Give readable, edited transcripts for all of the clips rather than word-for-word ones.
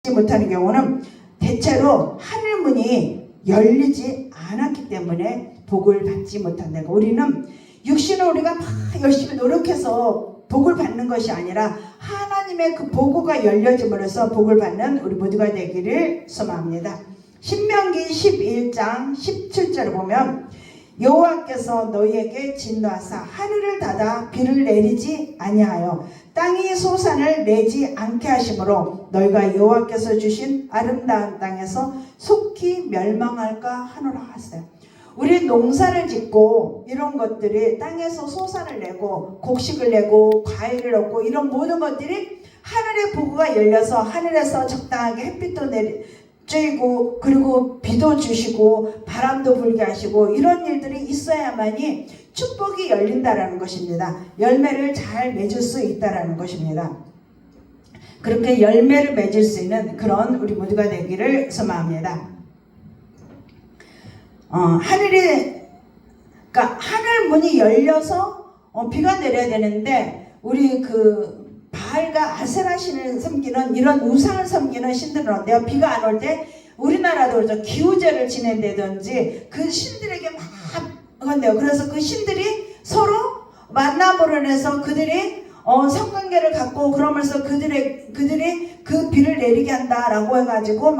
못하는 경우는 대체로 하늘문이 열리지 않았기 때문에 복을 받지 못한다. 우리는 육신은 우리가 막 열심히 노력해서 복을 받는 것이 아니라 하나님의 그 보고가 열려짐으로써 복을 받는 우리 모두가 되기를 소망합니다. 신명기 11장 17절을 보면 여호와께서 너희에게 진노하사 하늘을 닫아 비를 내리지 아니하여 땅이 소산을 내지 않게 하심으로 너희가 여호와께서 주신 아름다운 땅에서 속히 멸망할까 하노라 하세요. 우리 농사를 짓고 이런 것들이 땅에서 소산을 내고 곡식을 내고 과일을 얻고 이런 모든 것들이 하늘의 보고가 열려서 하늘에서 적당하게 햇빛도 쬐고 그리고 비도 주시고 바람도 불게 하시고 이런 일들이 있어야만이 축복이 열린다라는 것입니다. 열매를 잘 맺을 수 있다라는 것입니다. 그렇게 열매를 맺을 수 있는 그런 우리 모두가 되기를 소망합니다. 그러니까 하늘 문이 열려서 비가 내려야 되는데 우리 바알과 아세라 신을 섬기는 이런 우상을 섬기는 신들은 어때요? 비가 안 올 때 우리나라도 그렇죠. 기우제를 지낸다든지 그 신들에게 막 건데요. 그래서 그 신들이 서로 만남으로 해서 그들이 성관계를 갖고 그러면서 그들이 그 비를 내리게 한다라고 해가지고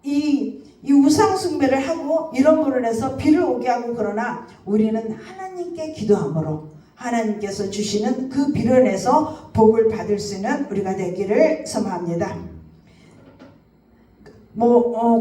이 우상 숭배를 하고 이런 거를 해서 비를 오게 하고 그러나 우리는 하나님께 기도함으로 하나님께서 주시는 그 비를 내서 복을 받을 수 있는 우리가 되기를 소망합니다.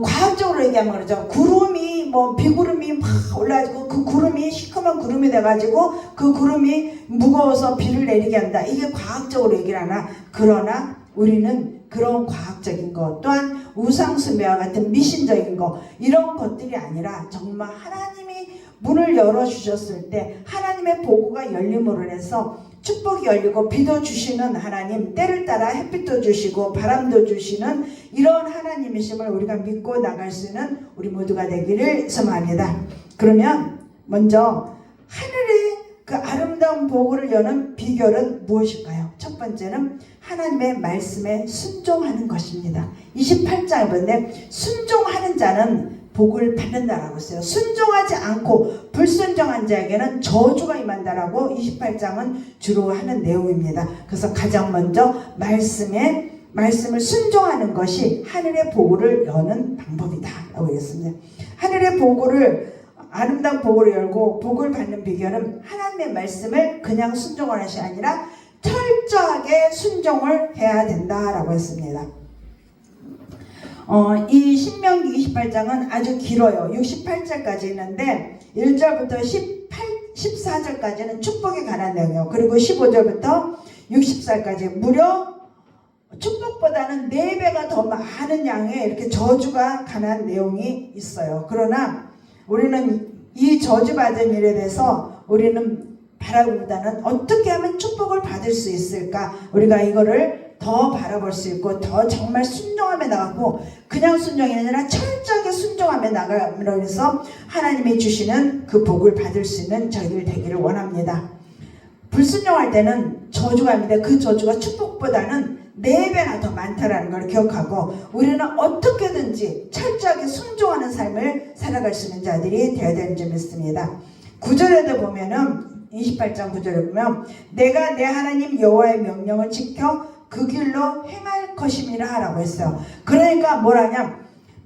과학적으로 얘기하면 그러죠. 구름이 비구름이 막 올라가지고 그 구름이 시커먼 구름이 돼가지고 그 구름이 무거워서 비를 내리게 한다. 이게 과학적으로 얘기를 하나. 그러나 우리는 그런 과학적인 것 또한 우상숭배와 같은 미신적인 것 이런 것들이 아니라 정말 하나님이 문을 열어주셨을 때 하나님의 보고가 열림으로 해서 축복이 열리고 비도 주시는 하나님, 때를 따라 햇빛도 주시고 바람도 주시는 이런 하나님이심을 우리가 믿고 나갈 수 있는 우리 모두가 되기를 소망합니다. 그러면 먼저 하늘의 그 아름다운 보고를 여는 비결은 무엇일까요? 첫 번째는 하나님의 말씀에 순종하는 것입니다. 28장을 보는데 순종하는 자는 복을 받는다라고 했어요. 순종하지 않고 불순종한 자에게는 저주가 임한다라고 28장은 주로 하는 내용입니다. 그래서 가장 먼저 말씀을 순종하는 것이 하늘의 보고를 여는 방법이다라고 했습니다. 하늘의 아름다운 보고를 열고 복을 받는 비결은 하나님의 말씀을 그냥 순종하는 것이 아니라 철저하게 순종을 해야 된다라고 했습니다. 이 신명기 28장은 아주 길어요. 68절까지 있는데 1절부터 14절까지는 축복에 관한 내용이에요. 그리고 15절부터 60절까지 무려 축복보다는 4배가 더 많은 양의 이렇게 저주가 관한 내용이 있어요. 그러나 우리는 이 저주받은 일에 대해서 우리는 바라보다는 어떻게 하면 축복을 받을 수 있을까? 우리가 이거를 더 바라볼 수 있고 더 정말 순종하며 나가고 그냥 순종이 아니라 철저하게 순종하며 나가므로 해서 하나님이 주시는 그 복을 받을 수 있는 저희들 되기를 원합니다. 불순종할 때는 저주가 있는데 그 저주가 축복보다는 4배나 더 많다라는 걸 기억하고 우리는 어떻게든지 철저하게 순종하는 삶을 살아갈 수 있는 자들이 되어야 되는 점이 있습니다. 9절에도 보면은 28장 9절에 보면 내가 내 하나님 여호와의 명령을 지켜 그 길로 행할 것임이라 라고 했어요. 그러니까 뭐라냐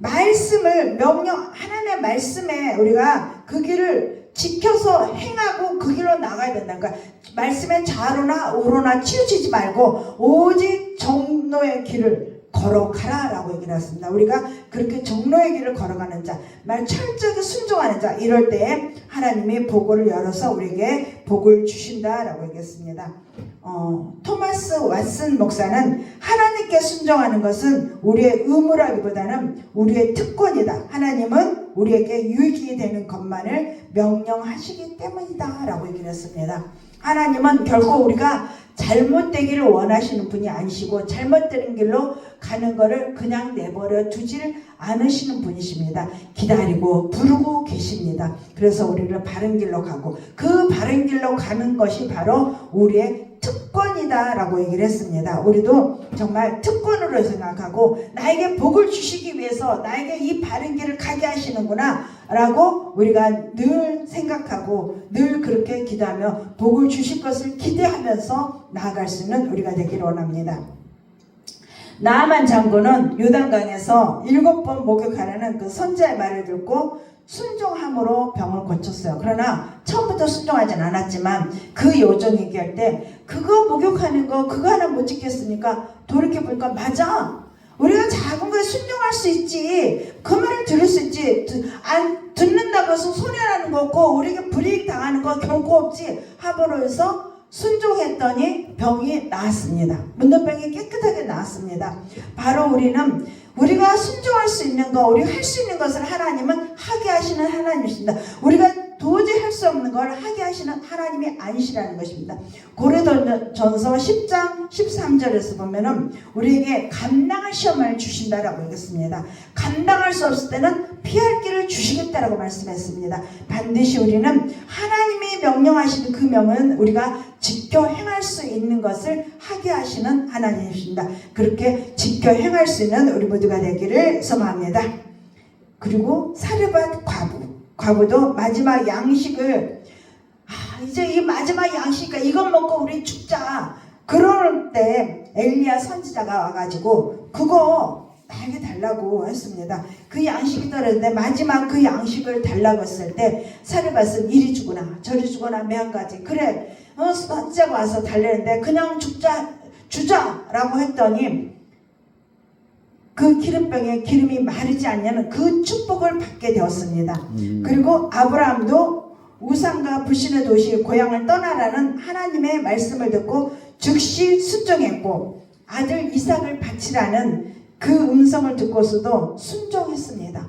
하나님의 말씀에 우리가 그 길을 지켜서 행하고 그 길로 나가야 된다. 그러니까 말씀에 좌로나 우로나 치우치지 말고 오직 정로의 길을 걸어가라 라고 얘기를 했습니다. 우리가 그렇게 정로의 길을 걸어가는 자, 철저하게 순종하는 자 이럴 때에 하나님이 보고를 열어서 우리에게 복을 주신다 라고 얘기했습니다. 토마스 왓슨 목사는 하나님께 순종하는 것은 우리의 의무라기보다는 우리의 특권이다. 하나님은 우리에게 유익이 되는 것만을 명령하시기 때문이다 라고 얘기를 했습니다. 하나님은 결코 우리가 잘못되기를 원하시는 분이 아니시고 잘못되는 길로 가는 것을 그냥 내버려 두질 않으시는 분이십니다. 기다리고 부르고 계십니다. 그래서 우리를 바른 길로 가고 그 바른 길로 가는 것이 바로 우리의 특권이다라고 얘기를 했습니다. 우리도 정말 특권으로 생각하고 나에게 복을 주시기 위해서 나에게 이 바른 길을 가게 하시는구나 라고 우리가 늘 생각하고 늘 그렇게 기도하며 복을 주실 것을 기대하면서 나아갈 수 있는 우리가 되기를 원합니다. 나아만 장군은 요단강에서 7번 목욕하라는 그 선지자의 말을 듣고 순종함으로 병을 고쳤어요. 그러나 처음부터 순종하진 않았지만 그 요정 얘기할 때 그거 목욕하는 거 그거 하나 못 지켰으니까 돌이켜보니까 맞아. 우리가 작은 거에 순종할 수 있지. 그 말을 들을 수 있지. 안 듣는다고 해서 손해라는 거 없고 우리에게 불이익 당하는 거 결코 없지. 하버로 해서 순종했더니 병이 나았습니다. 문둥병이 깨끗하게 나았습니다. 바로 우리가 순종할 수 있는 거, 우리가 할 수 있는 것을 하나님은 하게 하시는 하나님이십니다. 우리가 도저히 할 수 없는 걸 하게 하시는 하나님이 아니시라는 것입니다. 고린도전서 10장 13절에서 보면은 우리에게 감당할 시험을 주신다라고 얘기했습니다. 감당할 수 없을 때는 피할 길을 주시겠다라고 말씀했습니다. 반드시 우리는 하나님이 명령하시는 그 명은 우리가 지켜 행할 수 있는 것을 하게 하시는 하나님이십니다. 그렇게 지켜 행할 수 있는 우리 모두가 되기를 소망합니다. 그리고 사르밧 과부도 마지막 양식을 이제 이 마지막 양식이니까 이것 먹고 우리 죽자. 그럴 때 엘리야 선지자가 와가지고 그거 나에게 달라고 했습니다. 그 양식이 떨어졌는데 마지막 그 양식을 달라고 했을 때 사르밧은 이리 주거나 저리 주거나 매한가지 그래 선지자가 와서 달래는데 그냥 주자라고 했더니 그 기름병에 기름이 마르지 않냐는 그 축복을 받게 되었습니다. 그리고 아브라함도 우상과 불신의 도시 고향을 떠나라는 하나님의 말씀을 듣고 즉시 순종했고 아들 이삭을 바치라는 그 음성을 듣고서도 순종했습니다.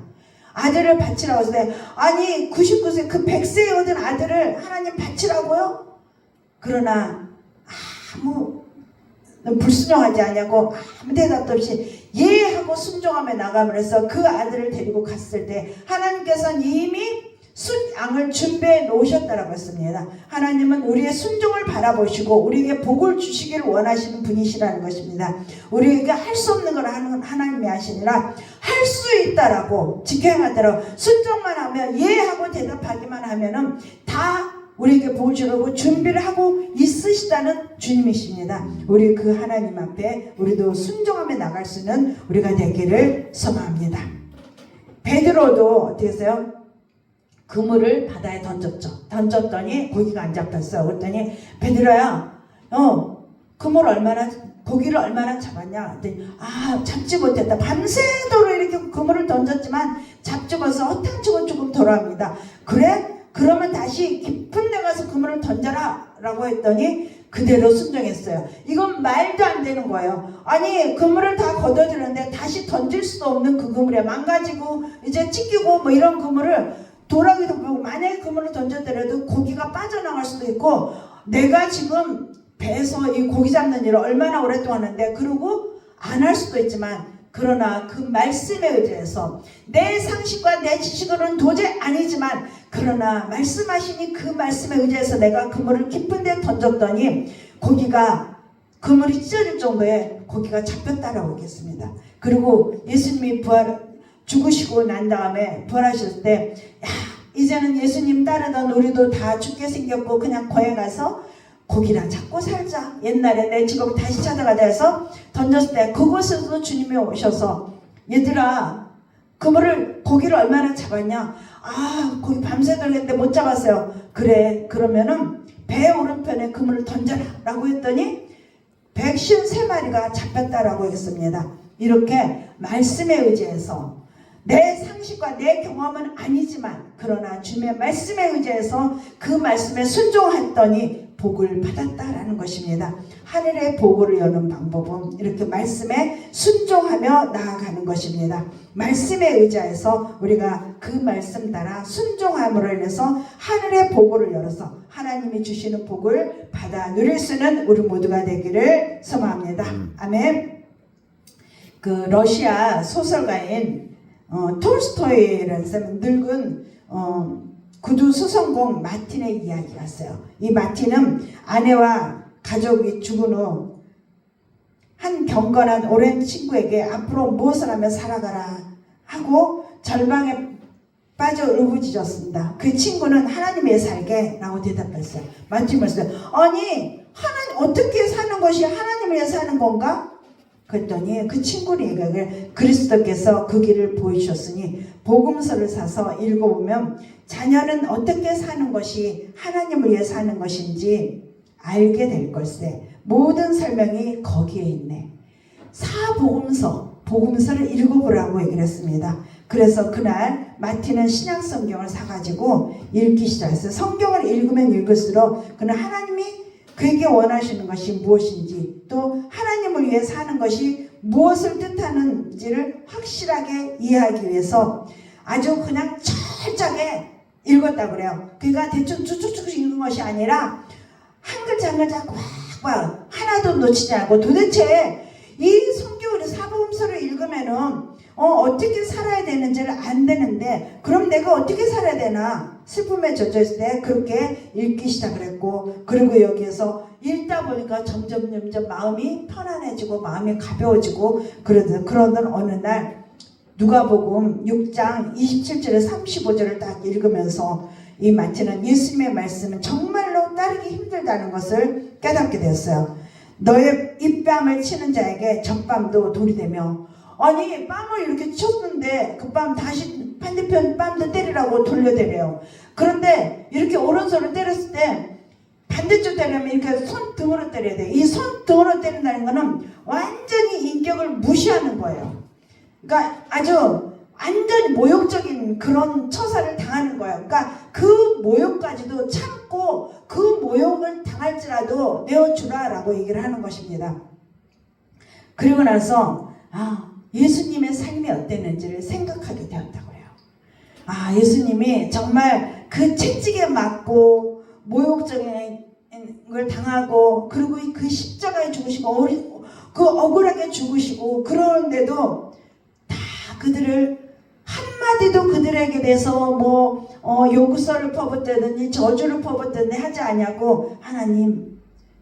아들을 바치라고 했을 때 아니 99세 그 100세에 얻은 아들을 하나님 바치라고요? 그러나 아무 불순종하지 않냐고 아무 대답도 없이 예 하고 순종하며 나가면 해서 그 아들을 데리고 갔을 때 하나님께서는 이미 순양을 준비해 놓으셨다라고 했습니다. 하나님은 우리의 순종을 바라보시고 우리에게 복을 주시기를 원하시는 분이시라는 것입니다. 우리에게 할 수 없는 걸 하는 하나님이 아시니라 할 수 있다라고 지켜야하더라고 순종만 하면 예 하고 대답하기만 하면은 다 우리에게 복을 주려고 준비를 하고 있으시다는 주님이십니다. 우리 그 하나님 앞에 우리도 순종하며 나갈 수 있는 우리가 되기를 소망합니다. 베드로도 어떻게 했어요? 그물을 바다에 던졌더니 고기가 안 잡혔어요. 그랬더니 베드로야 고기를 얼마나 잡았냐? 그랬더니 잡지 못했다. 밤새도록 이렇게 그물을 던졌지만 잡지 못해서 허탕치고 조금 돌아옵니다. 그래? 그러면 다시 깊은 데 가서 그물을 던져라 라고 했더니 그대로 순종했어요. 이건 말도 안 되는 거예요. 아니 그물을 다 걷어들였는데 다시 던질 수도 없는 그 그물에 망가지고 이제 찢기고 뭐 이런 그물을 도라기도 보고 만약에 그물을 던져더라도 고기가 빠져나갈 수도 있고 내가 지금 배에서 이 고기 잡는 일을 얼마나 오랫동안 하는데 그러고 안 할 수도 있지만 그러나 그 말씀에 의지해서 내 상식과 내 지식으로는 도저히 아니지만 그러나 말씀하시니 그 말씀에 의지해서 내가 그물을 깊은 데 던졌더니 그물이 찢어질 정도의 고기가 잡혔다라고 하겠습니다. 그리고 예수님이 죽으시고 난 다음에 부활하셨을 때 이제는 예수님 따르던 우리도 다 죽게 생겼고 그냥 거에 가서 고기나 잡고 살자. 옛날에 내 직업 다시 찾아가자 해서 던졌을 때 그곳에서도 주님이 오셔서 얘들아 고기를 얼마나 잡았냐? 고기 밤새도록 했는데 못 잡았어요. 그래 그러면은 배 오른편에 그물을 던져라 라고 했더니 153마리가 잡혔다라고 했습니다. 이렇게 말씀에 의지해서 내 상식과 내 경험은 아니지만 그러나 주님의 말씀에 의지해서 그 말씀에 순종했더니 복을 받았다라는 것입니다. 하늘의 복을 여는 방법은 이렇게 말씀에 순종하며 나아가는 것입니다. 말씀에 의지해서 우리가 그 말씀 따라 순종함으로 인해서 하늘의 복을 열어서 하나님이 주시는 복을 받아 누릴 수 있는 우리 모두가 되기를 소망합니다. 아멘. 그 러시아 소설가인 톨스토이라는 사람 늙은 구두 수성공 마틴의 이야기가 있어요. 이 마틴은 아내와 가족이 죽은 후 한 경건한 오랜 친구에게 앞으로 무엇을 하며 살아가라 하고 절망에 빠져 울부짖었습니다. 그 친구는 하나님 위해 살게 라고 대답했어요. 마침을했어요. 아니 하나님 어떻게 사는 것이 하나님 위해 사는 건가? 그랬더니 그 친구는 얘기하길 그리스도께서 그 길을 보이셨으니 복음서를 사서 읽어보면 자녀는 어떻게 사는 것이 하나님을 위해 사는 것인지 알게 될 걸세. 모든 설명이 거기에 있네. 복음서를 읽어보라고 얘기를 했습니다. 그래서 그날 마티는 신약 성경을 사가지고 읽기 시작했어요. 성경을 읽으면 읽을수록 그는 하나님이 그에게 원하시는 것이 무엇인지 또 하나님을 위해 사는 것이 무엇을 뜻하는지를 확실하게 이해하기 위해서 아주 그냥 철저하게 읽었다고 그래요. 그러니까 대충 쭉쭉쭉 읽는 것이 아니라 한 글자 한 글자 꽉꽉 하나도 놓치지 않고 도대체 이 성경을 사복음서를 읽으면은 어떻게 살아야 되는지를 안 되는데 그럼 내가 어떻게 살아야 되나 슬픔에 젖어 있을 때 그렇게 읽기 시작을 했고 그리고 여기에서 읽다 보니까 점점 마음이 편안해지고 마음이 가벼워지고 그러던 어느 날 누가복음 6장 27절에 35절을 딱 읽으면서 이 마티는 예수님의 말씀은 정말로 따르기 힘들다는 것을 깨닫게 되었어요. 너의 입뺨을 치는 자에게 적밤도 돌이 되며 아니 뺨을 이렇게 쳤는데 그 뺨 다시 반대편 뺨도 때리라고 돌려대래요. 그런데 이렇게 오른손을 때렸을 때 반대쪽 때리면 이렇게 손등으로 때려야 돼요. 이 손등으로 때린다는 거는 완전히 인격을 무시하는 거예요. 그러니까 아주 완전히 모욕적인 그런 처사를 당하는 거예요. 그러니까 그 모욕까지도 참고 그 모욕을 당할지라도 내어주라 라고 얘기를 하는 것입니다. 그리고 나서 예수님의 삶이 어땠는지를 생각하게 되었다고 해요. 예수님이 정말 그 채찍에 맞고 모욕적인 걸 당하고 그리고 그 십자가에 죽으시고 그 억울하게 죽으시고 그러는데도 다 그들을 한마디도 그들에게 대해서 요구서를 퍼붓다든지 저주를 퍼붓다든지 하지 않냐고 하나님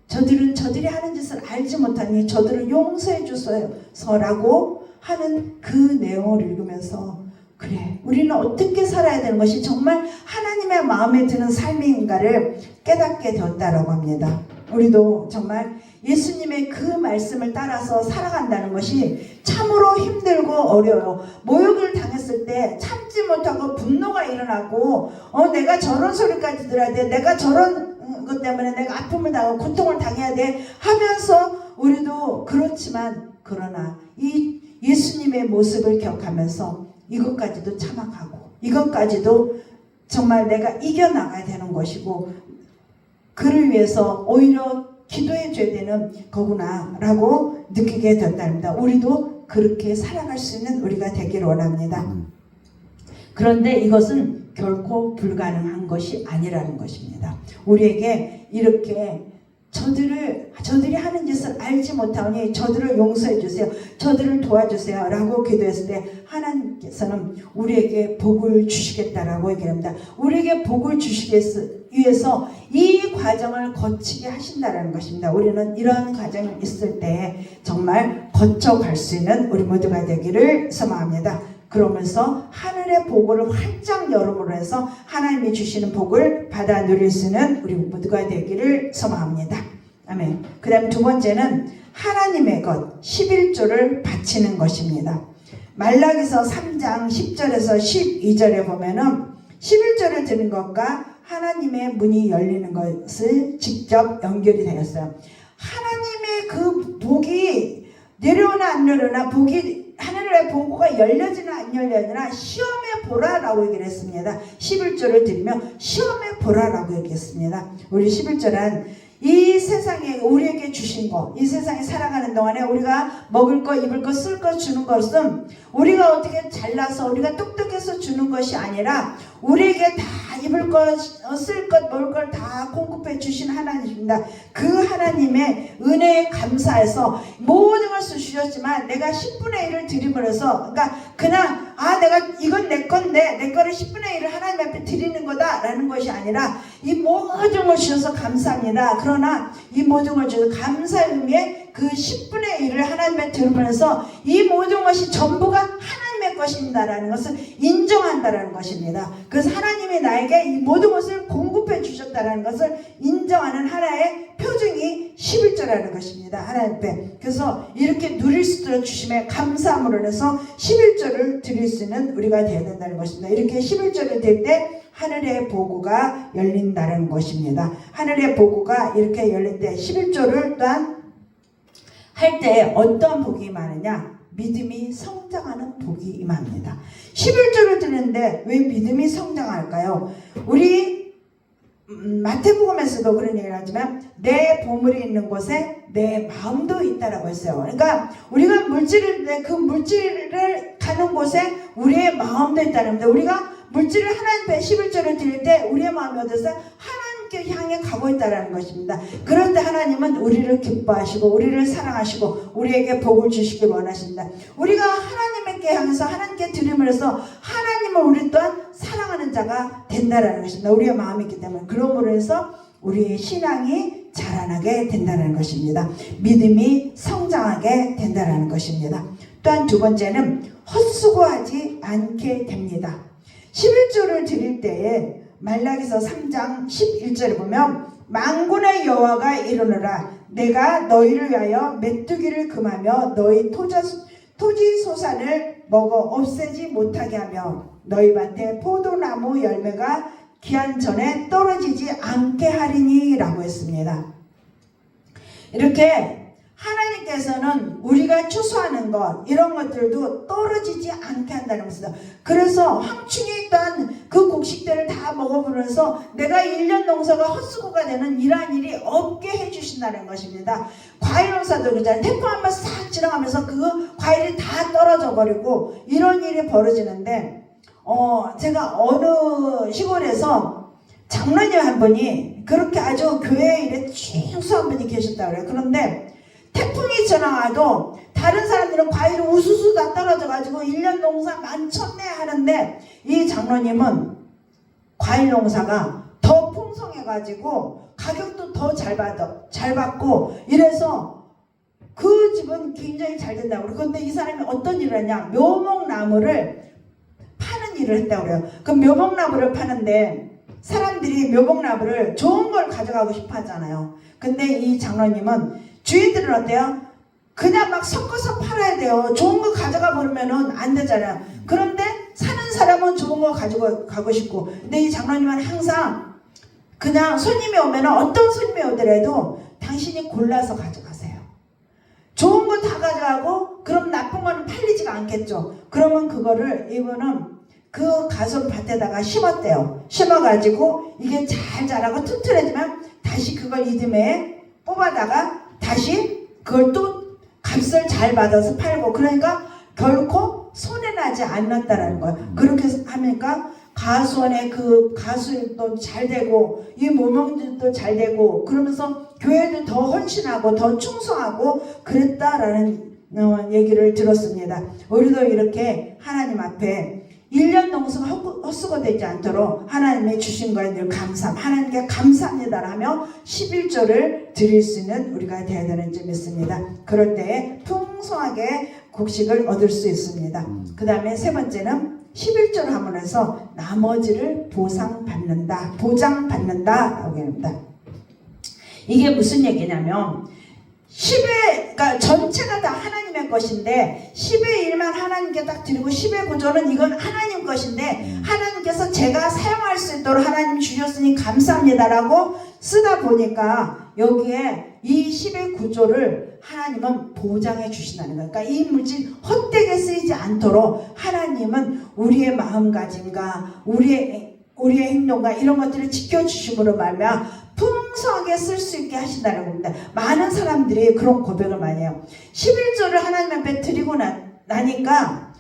저들은 저들이 하는 짓을 알지 못하니 저들을 용서해 주소서라고 하는 그 내용을 읽으면서 그래 우리는 어떻게 살아야 되는 것이 정말 하나님의 마음에 드는 삶인가를 깨닫게 되었다라고 합니다. 우리도 정말 예수님의 그 말씀을 따라서 살아간다는 것이 참으로 힘들고 어려워요. 모욕을 당했을 때 참지 못하고 분노가 일어나고 내가 저런 소리까지 들어야 돼. 내가 저런 것 때문에 내가 아픔을 당하고 고통을 당해야 돼 하면서 우리도 그렇지만 그러나 이 예수님의 모습을 기억하면서 이것까지도 참아가고 이것까지도 정말 내가 이겨나가야 되는 것이고 그를 위해서 오히려 기도해 줘야 되는 거구나 라고 느끼게 됐답니다. 우리도 그렇게 살아갈 수 있는 우리가 되기를 원합니다. 그런데 이것은 결코 불가능한 것이 아니라는 것입니다. 우리에게 이렇게 저들이 하는 짓을 알지 못하니 저들을 용서해 주세요. 저들을 도와주세요. 라고 기도했을 때 하나님께서는 우리에게 복을 주시겠다라고 얘기합니다. 우리에게 복을 주시기 위해서 이 과정을 거치게 하신다는 것입니다. 우리는 이러한 과정이 있을 때 정말 거쳐갈 수 있는 우리 모두가 되기를 소망합니다. 그러면서 하늘의 복을 활짝 열음으로 해서 하나님이 주시는 복을 받아 누릴 수 있는 우리 모두가 되기를 소망합니다. 아멘. 그 다음 두 번째는 하나님의 것 11조를 바치는 것입니다. 말라기서 3장 10절에서 12절에 보면은 11조를 드는 것과 하나님의 문이 열리는 것을 직접 연결이 되었어요. 하나님의 그 복이 내려오나 안 내려오나 복이 하늘의 보고가 열려지나 안 열려지나 시험해 보라라고 얘기를 했습니다. 11조를 드리면 시험해 보라라고 얘기했습니다. 우리 11조란 이 세상에 우리에게 주신 것, 이 세상에 살아가는 동안에 우리가 먹을 것, 입을 것, 쓸 것 주는 것은 우리가 어떻게 잘나서 우리가 똑똑해서 주는 것이 아니라 우리에게 다 입을 것, 쓸 것, 먹을 것 다 공급해 주신 하나님입니다. 그 하나님의 은혜에 감사해서 모든 것을 주셨지만 내가 10분의 1을 드림으로써 그러니까 그냥 내가 이건 내 건데 내 거를 10분의 1을 하나님 앞에 드리는 거다라는 것이 아니라 이 모든 걸 주셔서 감사합니다. 그러나 이 모든 걸 주셔서 감사의 의미에 그 10분의 1을 하나님 앞에 드리면서 이 모든 것이 전부가 하나님의 것입니다라는 것을 인정한다라는 것입니다. 그래서 하나님이 나에게 이 모든 것을 공급해 주셨다라는 것을 인정하는 하나의 표징이 11조라는 것입니다. 하나님 앞에. 그래서 이렇게 누릴 수 있도록 주심에 감사함으로 인해서 11조를 드릴 수 있는 우리가 되어야 된다는 것입니다. 이렇게 11조를 드릴 때 하늘의 보고가 열린다는 것입니다. 하늘의 보고가 이렇게 열릴 때 11조를 또한 할 때 어떤 복이 많으냐? 믿음이 성장하는 복이 임합니다. 11조를 드리는데 왜 믿음이 성장할까요? 우리 마태복음에서도 그런 얘기를 하지만 내 보물이 있는 곳에 내 마음도 있다라고 했어요. 그러니까 우리가 물질을 내 그 물질을 가는 곳에 우리의 마음도 있다는 겁니다. 우리가 물질을 하나님 앞에 11조를 드릴 때 우리의 마음이 어디서 하나님께 향해 가고 있다는 것입니다. 그럴 때 하나님은 우리를 기뻐하시고 우리를 사랑하시고 우리에게 복을 주시길 원하십니다. 우리가 하나님께 향해서 하나님께 드림을 해서 하나님을 우리 또한 사랑하는 자가 된다는 것입니다. 우리의 마음이 있기 때문에. 그러므로 해서 우리의 신앙이 자라나게 된다는 것입니다. 믿음이 성장하게 된다는 것입니다. 또한 두 번째는 헛수고하지 않게 됩니다. 11조를 드릴 때에 말라기서 3장 11절에 보면 만군의 여호와가 이르노라 내가 너희를 위하여 메뚜기를 금하며 너희 토지 소산을 먹어 없애지 못하게 하며 너희 밭에 포도나무 열매가 기한 전에 떨어지지 않게 하리니 라고 했습니다. 이렇게 하나님께서는 우리가 추수하는 것 이런 것들도 떨어지지 않게 한다는 것이다. 그래서 황충이 있던 그 곡식들을 다 먹어보면서 내가 1년 농사가 헛수고가 되는 이러한 일이 없게 해주신다는 것입니다. 과일 농사도 그렇잖아요. 태풍 한 번 싹 지나가면서 그 과일이 다 떨어져 버리고 이런 일이 벌어지는데 제가 어느 시골에서 장로님 한 분이 그렇게 아주 교회 일에 충성한 분이 계셨다고 그래요. 그런데 태풍이 지나가도 다른 사람들은 과일이 우수수 다 떨어져가지고 1년 농사 만천내 하는데 이 장로님은 과일 농사가 더 풍성해가지고 가격도 더 잘 받고 이래서 그 집은 굉장히 잘 된다고 그래요. 그런데 이 사람이 어떤 일을 했냐? 묘목나무를 파는 일을 했다고 그래요. 그 묘목나무를 파는데 사람들이 묘목나무를 좋은 걸 가져가고 싶어 하잖아요. 근데 이 장로님은 주인들은 어때요? 그냥 막 섞어서 팔아야 돼요. 좋은 거 가져가 버리면은 안 되잖아요. 그런데 사는 사람은 좋은 거 가지고 가고 싶고 근데 이 장로님은 항상 그냥 손님이 오면은 어떤 손님이 오더라도 당신이 골라서 가져가세요. 좋은 거 다 가져가고 그럼 나쁜 거는 팔리지가 않겠죠. 그러면 그거를 이분은 그 가솔 밭에다가 심었대요. 심어가지고 이게 잘 자라고 튼튼해지면 다시 그걸 이듬해 뽑아다가 다시 그걸 또 값을 잘 받아서 팔고 그러니까 결코 손해나지 않았다라는 거예요. 그렇게 하니까 가수원의 그 가수도 잘 되고 이 모명들도 잘 되고 그러면서 교회도 더 헌신하고 더 충성하고 그랬다라는 얘기를 들었습니다. 우리도 이렇게 하나님 앞에 1년 농사가 헛수고되지 않도록 하나님의 주신 거에 늘 하나님께 감사합니다라며 11조를 드릴 수 있는 우리가 되어야 되는 줄 믿습니다. 그럴 때 풍성하게 곡식을 얻을 수 있습니다. 그 다음에 세 번째는 11조를 함으로써 나머지를 보장받는다라고 합니다. 이게 무슨 얘기냐면 10의 그러니까 전체가 다 하나님의 것인데 10의 1만 하나님께 딱 드리고 10의 9조는 이건 하나님 것인데 하나님께서 제가 사용할 수 있도록 하나님 주셨으니 감사합니다라고 쓰다 보니까 여기에 이 10의 9조를 하나님은 보장해 주신다는 거예요. 그러니까 이 물질 헛되게 쓰이지 않도록 하나님은 우리의 마음가짐과 우리의 행동과 이런 것들을 지켜주심으로 말미암아 풍성하게 쓸 수 있게 하신다는 겁니다. 많은 사람들이 그런 고백을 많이 해요. 11조를 하나님 앞에 드리고 나니까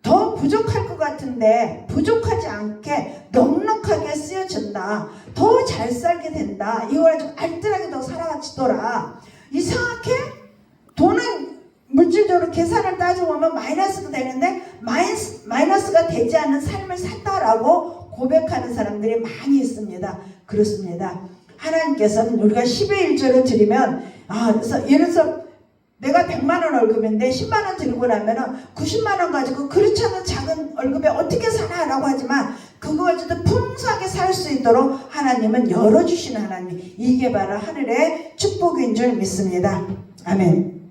더 부족할 것 같은데 부족하지 않게 넉넉하게 쓰여진다. 더 잘 살게 된다. 이걸 좀 알뜰하게 더 살아가지더라. 이상하게 돈은 물질적으로 계산을 따져보면 마이너스가 되는데 마이너스가 되지 않는 삶을 산다라고 고백하는 사람들이 많이 있습니다. 그렇습니다. 하나님께서는 우리가 10의 1조를 드리면 그래서 예를 들어서 내가 100만원 월급인데 10만원 들고 나면은 90만원 가지고 그렇지 않은 작은 월급에 어떻게 사나 라고 하지만 그거 가지고 풍성하게 살 수 있도록 하나님은 열어주시는 하나님, 이게 바로 하늘의 축복인 줄 믿습니다. 아멘.